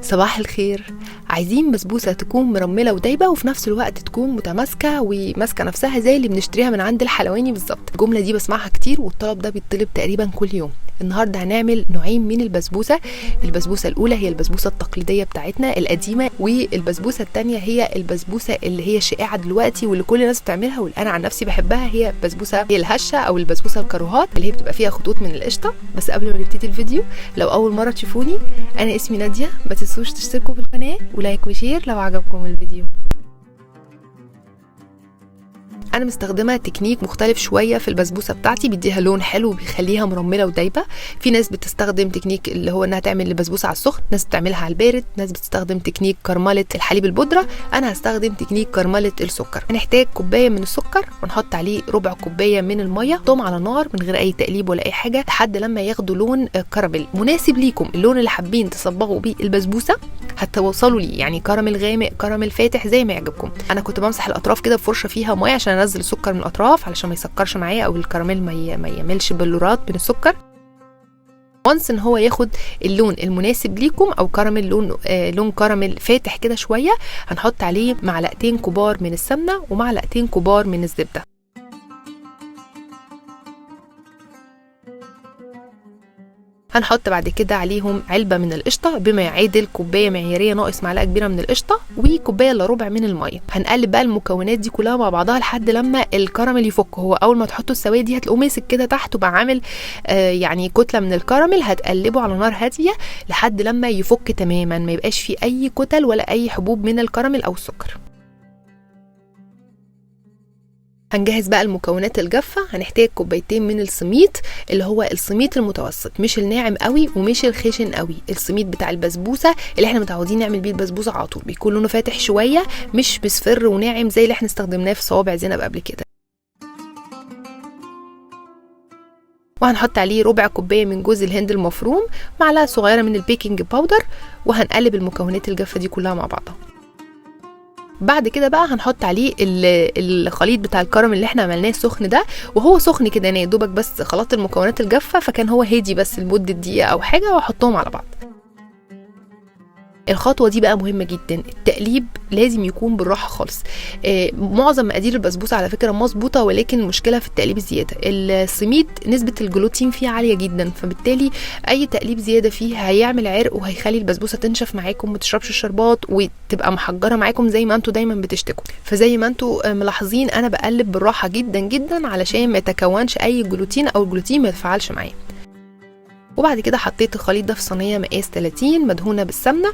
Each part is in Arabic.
صباح الخير. عايزين بسبوسة تكون مرملة ودايبة وفي نفس الوقت تكون متماسكة وماسكة نفسها زي اللي بنشتريها من عند الحلواني بالظبط. الجملة دي بسمعها كتير والطلب ده بيتطلب تقريبا كل يوم. النهارده هنعمل نوعين من البسبوسة الأولى هي البسبوسة التقليدية بتاعتنا القديمة، والبسبوسة التانية هي البسبوسة اللي هي شائعة دلوقتي واللي كل الناس بتعملها واللي أنا عن نفسي بحبها، هي البسبوسة الهشة أو البسبوسة الكاروهات اللي هي بتبقى فيها خطوط من القشطة. بس قبل ما نبتدي الفيديو، لو أول مرة تشوفوني أنا اسمي نادية، ما تنسوش تشتركوا في القناة ولايك وشير لو عجبكم الفيديو. انا مستخدمه تكنيك مختلف شويه في البسبوسه بتاعتي، بيديها لون حلو وبيخليها مرمله ودايبه. في ناس بتستخدم تكنيك اللي هو انها تعمل البسبوسه على السخن، ناس بتعملها على البارد، ناس بتستخدم تكنيك كرمله الحليب البودره. انا هستخدم تكنيك كرمله السكر. هنحتاج كوبايه من السكر ونحط عليه ربع كوبايه من الميه، نحطهم على نار من غير اي تقليب ولا اي حاجه لحد لما ياخدوا لون كراميل مناسب ليكم. اللون اللي حابين تصبغوا بيه البسبوسه هتوصلوا ليه، يعني كراميل غامق كراميل فاتح زي ما يعجبكم. انا كنت بمسح الاطراف كده بفرشه فيها ميه عشان انزل السكر من الاطراف علشان ما يسكرش معايا او الكراميل ما يعملش بلورات من السكر. وانس ان هو ياخد اللون المناسب ليكم او كراميل لون كراميل فاتح كده شويه، هنحط عليه معلقتين كبار من السمنه ومعلقتين كبار من الزبده. هنحط بعد كده عليهم علبه من القشطه بما يعادل كوبايه معياريه ناقص معلقه كبيره من القشطه وكوبايه الا ربع من الميه. هنقلب بقى المكونات دي كلها مع بعضها لحد لما الكراميل يفك. هو اول ما تحطوا السوائل دي هتلاقوه ماسك كده تحت وبقى عامل يعني كتله من الكراميل. هتقلبه على نار هاديه لحد لما يفك تماما، ما يبقاش فيه اي كتل ولا اي حبوب من الكراميل او السكر. هنجهز بقى المكونات الجافه. هنحتاج كوبايتين من السميد اللي هو السميد المتوسط، مش الناعم قوي ومش الخشن قوي. السميد بتاع البسبوسه اللي احنا متعودين نعمل بيه البسبوسه على طول بيكون لونه فاتح شويه، مش مصفر وناعم زي اللي احنا استخدمناه في صوابع زينب قبل كده. وهنحط عليه ربع كوبايه من جوز الهند المفروم، معلقه صغيره من البيكنج باودر، وهنقلب المكونات الجافه دي كلها مع بعضها. بعد كده بقى هنحط عليه الخليط بتاع الكراميل اللي احنا عملناه السخن ده، وهو سخن كده انا يا دوبك بس خلطت المكونات الجافه فكان هو هادي بس لمده دقيقه او حاجه واحطهم على بعض. الخطوه دي بقى مهمه جدا، التقليب لازم يكون بالراحه خالص. معظم مقادير البسبوسه على فكره مظبوطه، ولكن المشكله في التقليب الزياده. السميد نسبه الجلوتين فيه عاليه جدا، فبالتالي اي تقليب زياده فيه هيعمل عرق وهيخلي البسبوسه تنشف معاكم، ما تشربش الشربات وتبقى محجره معاكم زي ما انتوا دايما بتشتكوا. فزي ما انتوا ملاحظين انا بقلب بالراحه جدا جدا علشان ما يتكونش اي جلوتين او الجلوتين ما يتفاعلش معايا. وبعد كده حطيت الخليط ده في صينيه مقاس 30 مدهونه بالسمنه.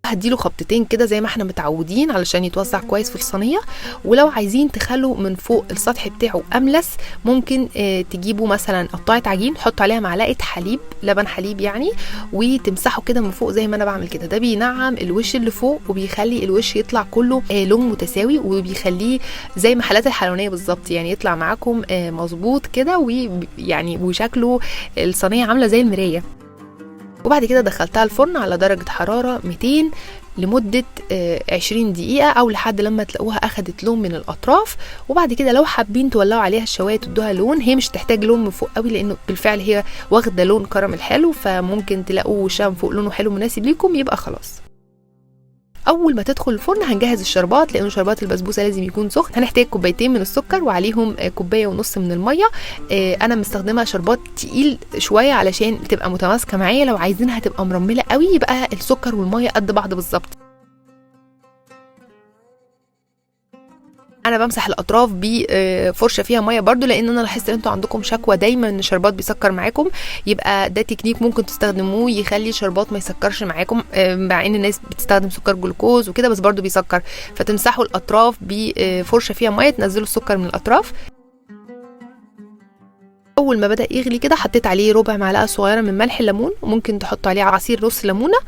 هديله خبطتين كده زي ما احنا متعودين علشان يتوزع كويس في الصينيه. ولو عايزين تخلوا من فوق السطح بتاعه املس، ممكن تجيبوا مثلا قطعه عجين تحطوا عليها معلقه حليب، لبن حليب يعني، وتمسحوا كده من فوق زي ما انا بعمل كده. ده بينعم الوش اللي فوق وبيخلي الوش يطلع كله لون متساوي، وبيخليه زي محلات الحلوانيه بالظبط، يعني يطلع معاكم مظبوط كده، ويعني وشكله الصينيه عامله زي المرايه. وبعد كده دخلتها الفرن على درجة حرارة 200 لمدة 20 دقيقة أو لحد لما تلاقوها أخدت لون من الأطراف. وبعد كده لو حابين تولعوا عليها الشواية تدوها لون، هي مش تحتاج لون من فوق قوي لأنه بالفعل هي واخدة لون كراميل حلو، فممكن تلاقوا وشها فوق لونه حلو مناسب ليكم، يبقى خلاص. اول ما تدخل الفرن هنجهز الشربات، لانه شربات البسبوسه لازم يكون سخن. هنحتاج كوبايتين من السكر وعليهم كوبايه ونص من الميه. انا مستخدمه شربات تقيل شويه علشان تبقى متماسكه معايا. لو عايزينها تبقى مرمله قوي يبقى السكر والميه قد بعض بالظبط. انا بمسح الاطراف بفرشه فيها ميه برضو، لان انا لاحظت ان انتوا عندكم شكوى دايما ان الشربات بيسكر معاكم. يبقى ده تكنيك ممكن تستخدموه يخلي الشربات ما يسكرش معاكم، مع ان الناس بتستخدم سكر جلوكوز وكده بس برضو بيسكر. فتمسحوا الاطراف بفرشه فيها ميه، تنزلوا السكر من الاطراف. اول ما بدا يغلي كده حطيت عليه ربع معلقه صغيره من ملح الليمون، وممكن تحطوا عليه عصير نص ليمونه.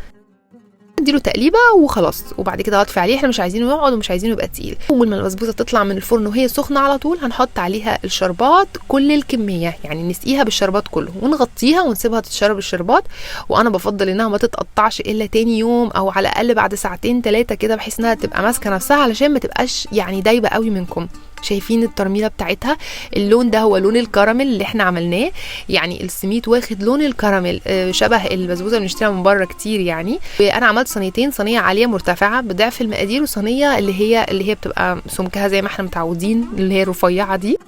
اديله تقليبه وخلاص، وبعد كده هطفي عليه. احنا مش عايزينه يقعد ومش عايزينه يبقى تقيل. اول ما البسبوسه تطلع من الفرن وهي سخنه على طول هنحط عليها الشربات كل الكميه، يعني نسقيها بالشربات كله ونغطيها ونسيبها تتشرب الشربات. وانا بفضل انها ما تتقطعش الا تاني يوم او على الاقل بعد ساعتين 3 كده، بحيث انها تبقى ماسكه نفسها علشان ما تبقاش يعني دايبه قوي منكم. شايفين الترميله بتاعتها؟ اللون ده هو لون الكراميل اللي احنا عملناه، يعني السميد واخد لون الكراميل شبه البسبوسه اللي بنشتريها من بره كتير يعني. انا عملت صينيتين، صينيه عاليه مرتفعه بضعف المقادير، وصينيه اللي هي بتبقى سمكها زي ما احنا متعودين اللي هي الرفيعه دي.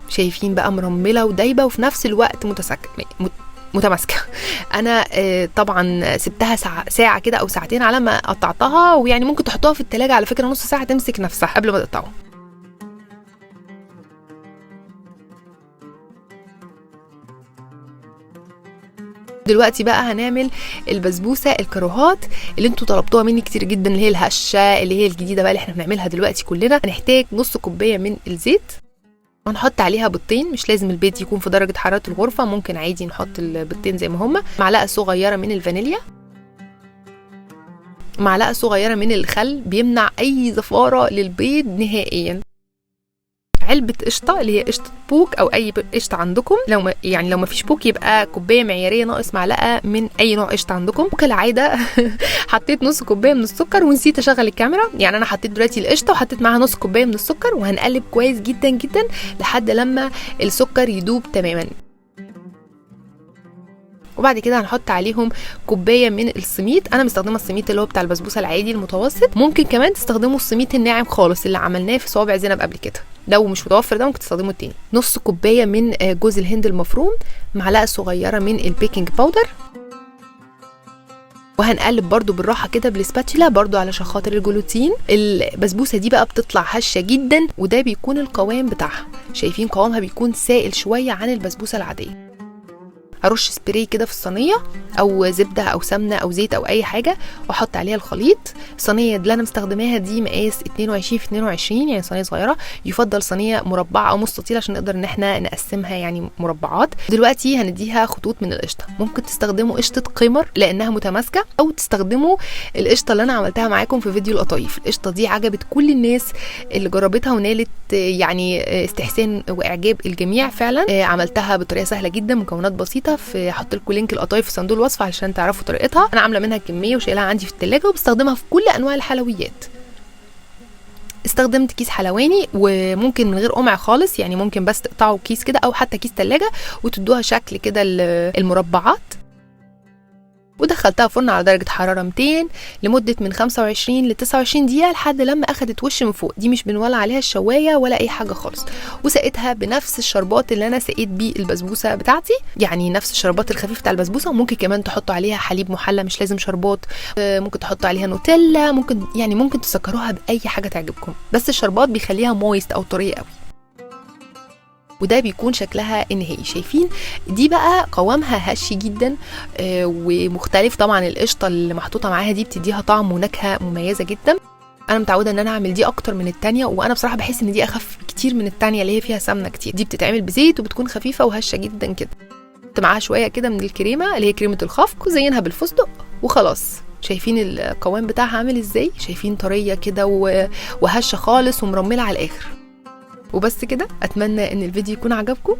شايفين بقى مرمله ودايبه وفي نفس الوقت متماسكه. انا طبعا سبتها ساعه كده او ساعتين على ما قطعتها، ويعني ممكن تحطوها في التلاجة على فكره نص ساعه تمسك نفسها قبل ما تقطعوها. دلوقتي بقى هنعمل البسبوسه الكاروهات اللي انتوا طلبتوها مني كتير جدا، اللي هي الهشه اللي هي الجديده بقى اللي احنا بنعملها دلوقتي كلنا. هنحتاج نص كوبايه من الزيت، هنحط عليها بيضتين، مش لازم البيض يكون في درجه حراره الغرفه، ممكن عادي نحط البيضتين زي ما هما. معلقه صغيره من الفانيليا، معلقه صغيره من الخل بيمنع اي زفاره للبيض نهائيا. علبه قشطه اللي هي قشطه بوك او اي قشطه عندكم، لو ما فيش بوك يبقى كوبايه معياريه ناقص معلقه من اي نوع قشطه عندكم. وكالعاده حطيت نص كوبايه من السكر ونسيت اشغل الكاميرا، يعني انا حطيت دلوقتي القشطه وحطيت معاها نص كوبايه من السكر، وهنقلب كويس جدا جدا لحد لما السكر يدوب تماما. وبعد كده هنحط عليهم كوبايه من السميد. انا مستخدمه السميد اللي هو بتاع البسبوسه العادي المتوسط، ممكن كمان تستخدموا السميد الناعم خالص اللي عملناه في صوابع زينب قبل كده، لو مش متوفر ده ممكن تستخدموا التاني. نص كوبايه من جوز الهند المفروم، معلقه صغيره من البيكنج باودر، وهنقلب برضو بالراحه كده بالسباتشولا برضو علشان خاطر الجلوتين. البسبوسه دي بقى بتطلع هشه جدا، وده بيكون القوام بتاعها. شايفين قوامها بيكون سائل شويه عن البسبوسه العاديه. هرش سبراي كده في الصينيه او زبده او سمنه او زيت او اي حاجه، واحط عليها الخليط. الصينيه اللي انا مستخدماها دي مقاس 22 في 22، يعني صينيه صغيره. يفضل صينيه مربعه او مستطيله عشان نقدر ان احنا نقسمها يعني مربعات. دلوقتي هنديها خطوط من القشطه، ممكن تستخدموا قشطه قمر لانها متماسكه، او تستخدموا القشطه اللي انا عملتها معاكم في فيديو القطايف. القشطه دي عجبت كل الناس اللي جربتها ونالت يعني استحسان واعجاب الجميع فعلا. عملتها بطريقه سهله جدا، مكونات بسيطه. هحط لكم لينك القطايف في صندوق الوصف علشان تعرفوا طريقتها. انا عامله منها كميه وشايلها عندي في الثلاجه، وبستخدمها في كل انواع الحلويات. استخدمت كيس حلواني، وممكن من غير قمع خالص، يعني ممكن بس تقطعوا كيس كده او حتى كيس ثلاجه وتدوها شكل كده المربعات. ودخلتها فرن على درجه حراره 200 لمده من 25 ل 29 دقيقه لحد لما اخدت وش من فوق. دي مش بنولع عليها الشوايه ولا اي حاجه خالص. وسقيتها بنفس الشربات اللي انا سقيت بيه البسبوسه بتاعتي، يعني نفس الشربات الخفيف بتاع البسبوسه. وممكن كمان تحطوا عليها حليب محلى، مش لازم شربات. ممكن تحطوا عليها نوتيلا، ممكن تسكروها باي حاجه تعجبكم، بس الشربات بيخليها مويست او طريه قوي. وده بيكون شكلها النهائي. شايفين دي بقى قوامها هش جدا ومختلف. طبعا القشطه اللي محطوطه معاها دي بتديها طعم ونكهه مميزه جدا. انا متعوده ان انا اعمل دي اكتر من التانية، وانا بصراحه بحس ان دي اخف كتير من التانية اللي هي فيها سمنه كتير. دي بتتعمل بزيت وبتكون خفيفه وهشه جدا كده. معاها شويه كده من الكريمه اللي هي كريمه الخفق، وزينها بالفستق وخلاص. شايفين القوام بتاعها عامل ازاي؟ شايفين طريه كده وهشه خالص ومرمله على الاخر. وبس كده. اتمنى ان الفيديو يكون عجبكم،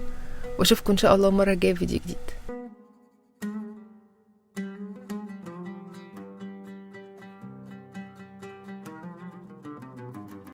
واشوفكم ان شاء الله المره الجايه في فيديو جديد.